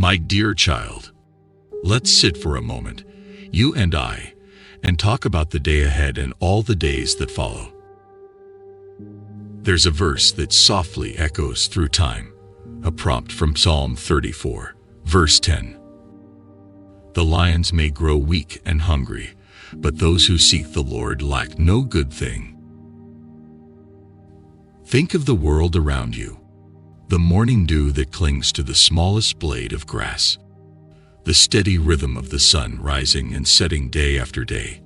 My dear child, let's sit for a moment, you and I, and talk about the day ahead and all the days that follow. There's a verse that softly echoes through time, a prompt from Psalm 34, verse 10. The lions may grow weak and hungry, but those who seek the Lord lack no good thing. Think of the world around you, the morning dew that clings to the smallest blade of grass, the steady rhythm of the sun rising and setting day after day.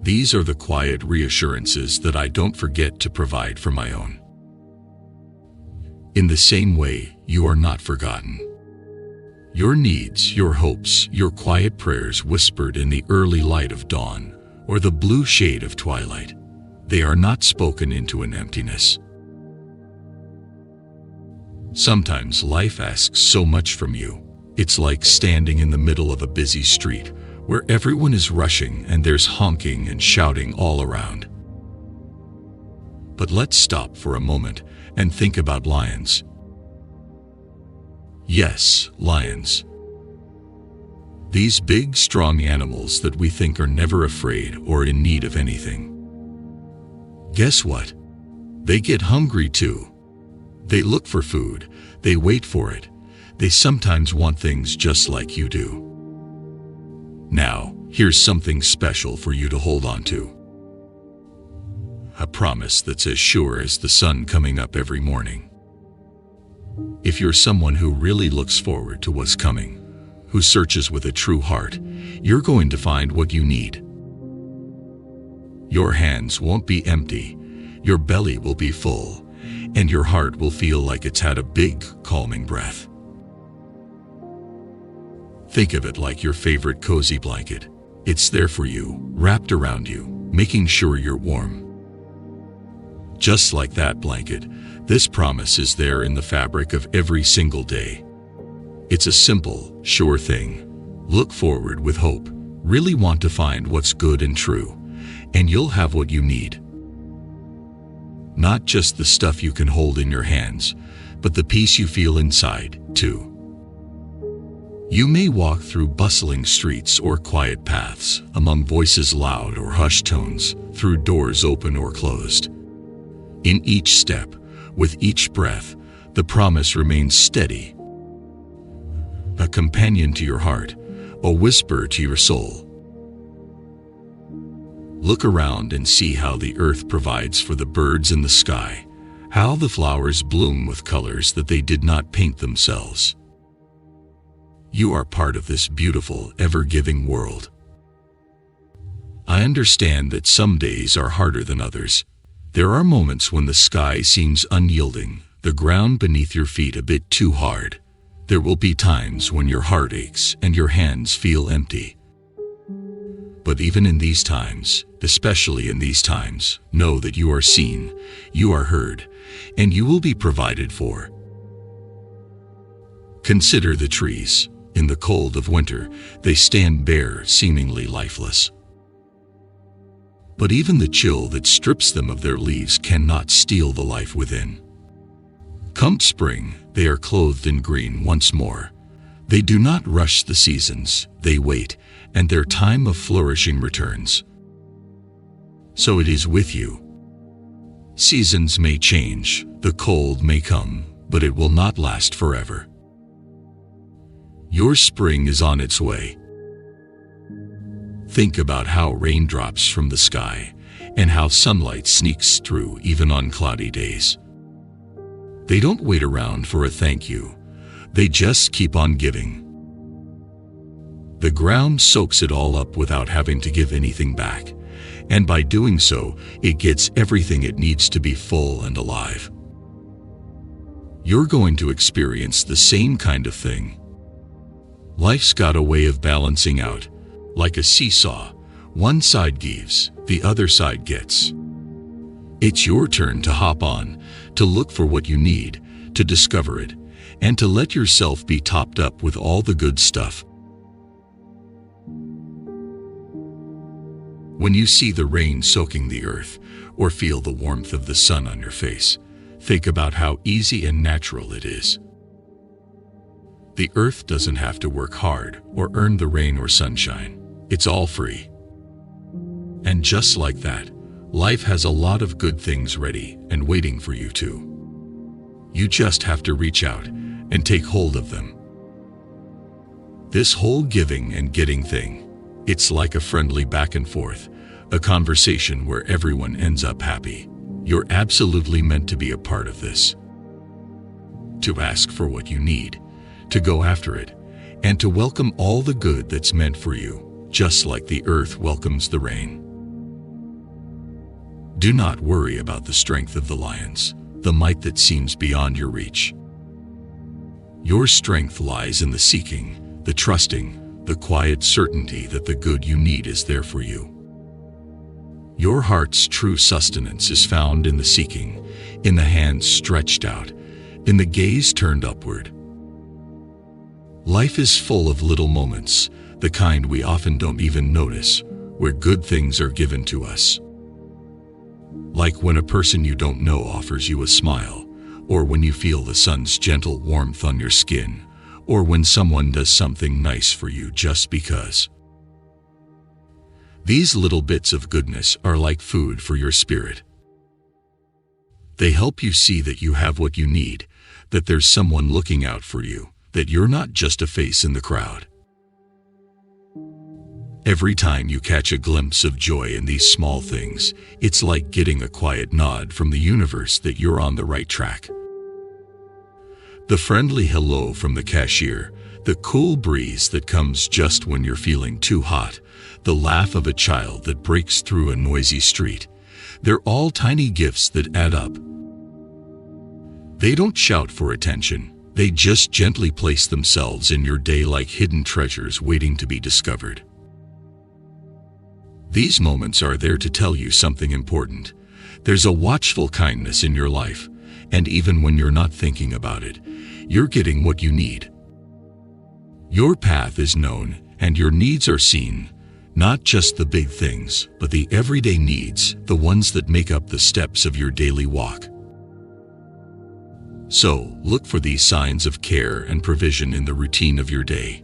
These are the quiet reassurances that I don't forget to provide for my own. In the same way, you are not forgotten. Your needs, your hopes, your quiet prayers whispered in the early light of dawn or the blue shade of twilight, they are not spoken into an emptiness. Sometimes life asks so much from you. It's like standing in the middle of a busy street where everyone is rushing and there's honking and shouting all around. But let's stop for a moment and think about lions. Yes, lions. These big, strong animals that we think are never afraid or in need of anything. Guess what? They get hungry too. They look for food, they wait for it. They sometimes want things just like you do. Now, here's something special for you to hold on to. A promise that's as sure as the sun coming up every morning. If you're someone who really looks forward to what's coming, who searches with a true heart, you're going to find what you need. Your hands won't be empty, your belly will be full, and your heart will feel like it's had a big, calming breath. Think of it like your favorite cozy blanket. It's there for you, wrapped around you, making sure you're warm. Just like that blanket, this promise is there in the fabric of every single day. It's a simple, sure thing. Look forward with hope, really want to find what's good and true, and you'll have what you need. Not just the stuff you can hold in your hands, but the peace you feel inside, too. You may walk through bustling streets or quiet paths, among voices loud or hushed tones, through doors open or closed. In each step, with each breath, the promise remains steady. A companion to your heart, a whisper to your soul. Look around and see how the earth provides for the birds in the sky, how the flowers bloom with colors that they did not paint themselves. You are part of this beautiful, ever-giving world. I understand that some days are harder than others. There are moments when the sky seems unyielding, the ground beneath your feet a bit too hard. There will be times when your heart aches and your hands feel empty. But even in these times, especially in these times, know that you are seen, you are heard, and you will be provided for. Consider the trees. In the cold of winter, they stand bare, seemingly lifeless. But even the chill that strips them of their leaves cannot steal the life within. Come spring, they are clothed in green once more. They do not rush the seasons, they wait, and their time of flourishing returns. So it is with you. Seasons may change, the cold may come, but it will not last forever. Your spring is on its way. Think about how rain drops from the sky and how sunlight sneaks through even on cloudy days. They don't wait around for a thank you. They just keep on giving. The ground soaks it all up without having to give anything back, and by doing so, it gets everything it needs to be full and alive. You're going to experience the same kind of thing. Life's got a way of balancing out. Like a seesaw, one side gives, the other side gets. It's your turn to hop on, to look for what you need, to discover it, and to let yourself be topped up with all the good stuff. When you see the rain soaking the earth, or feel the warmth of the sun on your face, think about how easy and natural it is. The earth doesn't have to work hard or earn the rain or sunshine. It's all free. And just like that, life has a lot of good things ready and waiting for you too. You just have to reach out and take hold of them. This whole giving and getting thing, it's like a friendly back and forth, a conversation where everyone ends up happy. You're absolutely meant to be a part of this. To ask for what you need, to go after it, and to welcome all the good that's meant for you, just like the earth welcomes the rain. Do not worry about the strength of the lions, the might that seems beyond your reach. Your strength lies in the seeking, the trusting, the quiet certainty that the good you need is there for you. Your heart's true sustenance is found in the seeking, in the hands stretched out, in the gaze turned upward. Life is full of little moments, the kind we often don't even notice, where good things are given to us. Like when a person you don't know offers you a smile, or when you feel the sun's gentle warmth on your skin, or when someone does something nice for you just because. These little bits of goodness are like food for your spirit. They help you see that you have what you need, that there's someone looking out for you, that you're not just a face in the crowd. Every time you catch a glimpse of joy in these small things, it's like getting a quiet nod from the universe that you're on the right track. The friendly hello from the cashier, the cool breeze that comes just when you're feeling too hot, the laugh of a child that breaks through a noisy street, they're all tiny gifts that add up. They don't shout for attention, they just gently place themselves in your day like hidden treasures waiting to be discovered. These moments are there to tell you something important. There's a watchful kindness in your life, and even when you're not thinking about it, you're getting what you need. Your path is known, and your needs are seen, not just the big things, but the everyday needs, the ones that make up the steps of your daily walk. So, look for these signs of care and provision in the routine of your day.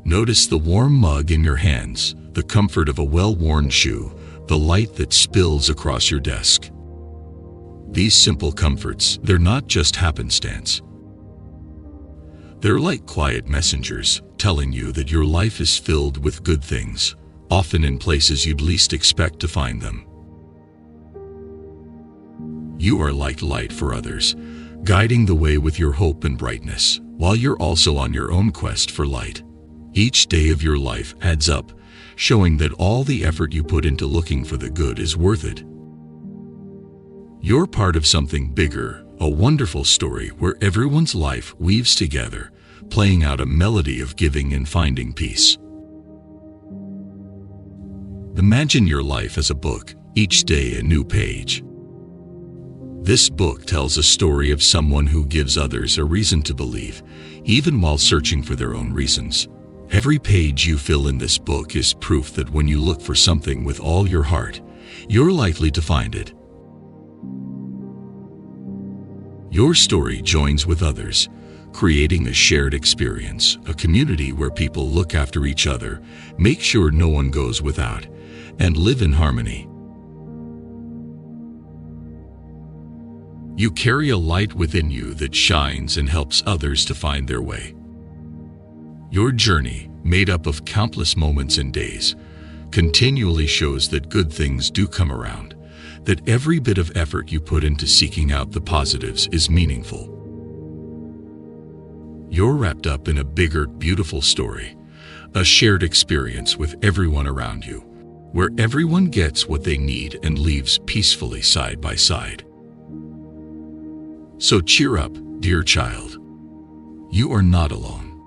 Notice the warm mug in your hands, the comfort of a well-worn shoe, the light that spills across your desk. These simple comforts, they're not just happenstance. They're like quiet messengers, telling you that your life is filled with good things, often in places you'd least expect to find them. You are like light for others, guiding the way with your hope and brightness, while you're also on your own quest for light. Each day of your life adds up, showing that all the effort you put into looking for the good is worth it. You're part of something bigger, a wonderful story where everyone's life weaves together, playing out a melody of giving and finding peace. Imagine your life as a book, each day a new page. This book tells a story of someone who gives others a reason to believe, even while searching for their own reasons. Every page you fill in this book is proof that when you look for something with all your heart, you're likely to find it. Your story joins with others, creating a shared experience, a community where people look after each other, make sure no one goes without, and live in harmony. You carry a light within you that shines and helps others to find their way. Your journey, made up of countless moments and days, continually shows that good things do come around, that every bit of effort you put into seeking out the positives is meaningful. You're wrapped up in a bigger, beautiful story, a shared experience with everyone around you, where everyone gets what they need and lives peacefully side by side. So cheer up, dear child. You are not alone.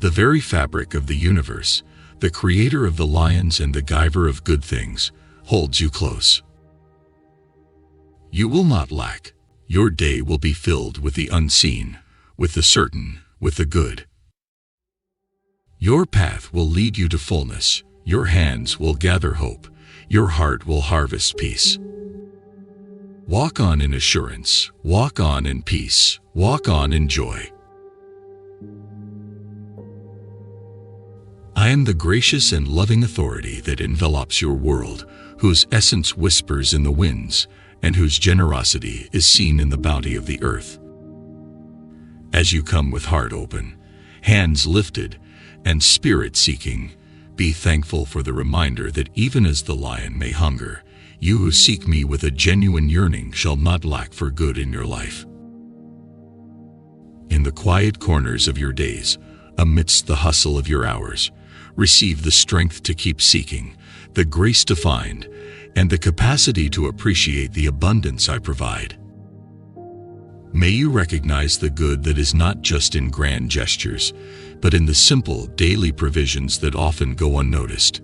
The very fabric of the universe, the creator of the lions and the giver of good things, holds you close. You will not lack. Your day will be filled with the unseen, with the certain, with the good. Your path will lead you to fullness. Your hands will gather hope. Your heart will harvest peace. Walk on in assurance. Walk on in peace. Walk on in joy. I am the gracious and loving authority that envelops your world, whose essence whispers in the winds, and whose generosity is seen in the bounty of the earth. As you come with heart open, hands lifted, and spirit seeking, be thankful for the reminder that even as the lion may hunger, you who seek me with a genuine yearning shall not lack for good in your life. In the quiet corners of your days, amidst the hustle of your hours, receive the strength to keep seeking, the grace to find, and the capacity to appreciate the abundance I provide. May you recognize the good that is not just in grand gestures, but in the simple daily provisions that often go unnoticed.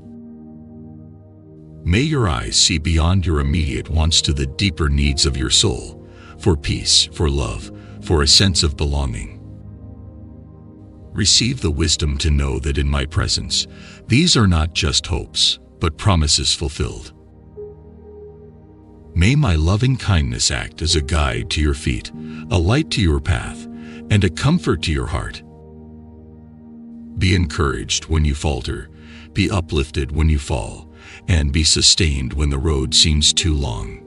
May your eyes see beyond your immediate wants to the deeper needs of your soul, for peace, for love, for a sense of belonging. Receive the wisdom to know that in my presence, these are not just hopes, but promises fulfilled. May my loving kindness act as a guide to your feet, a light to your path, and a comfort to your heart. Be encouraged when you falter, be uplifted when you fall, and be sustained when the road seems too long.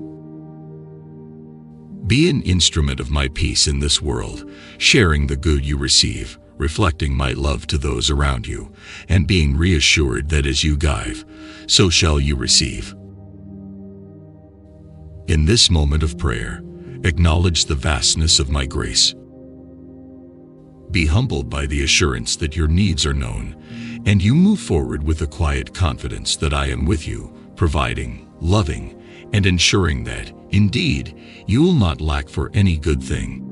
Be an instrument of my peace in this world, sharing the good you receive, reflecting my love to those around you, and being reassured that as you give, so shall you receive. In this moment of prayer, acknowledge the vastness of my grace. Be humbled by the assurance that your needs are known, and you move forward with a quiet confidence that I am with you, providing, loving, and ensuring that, indeed, you will not lack for any good thing.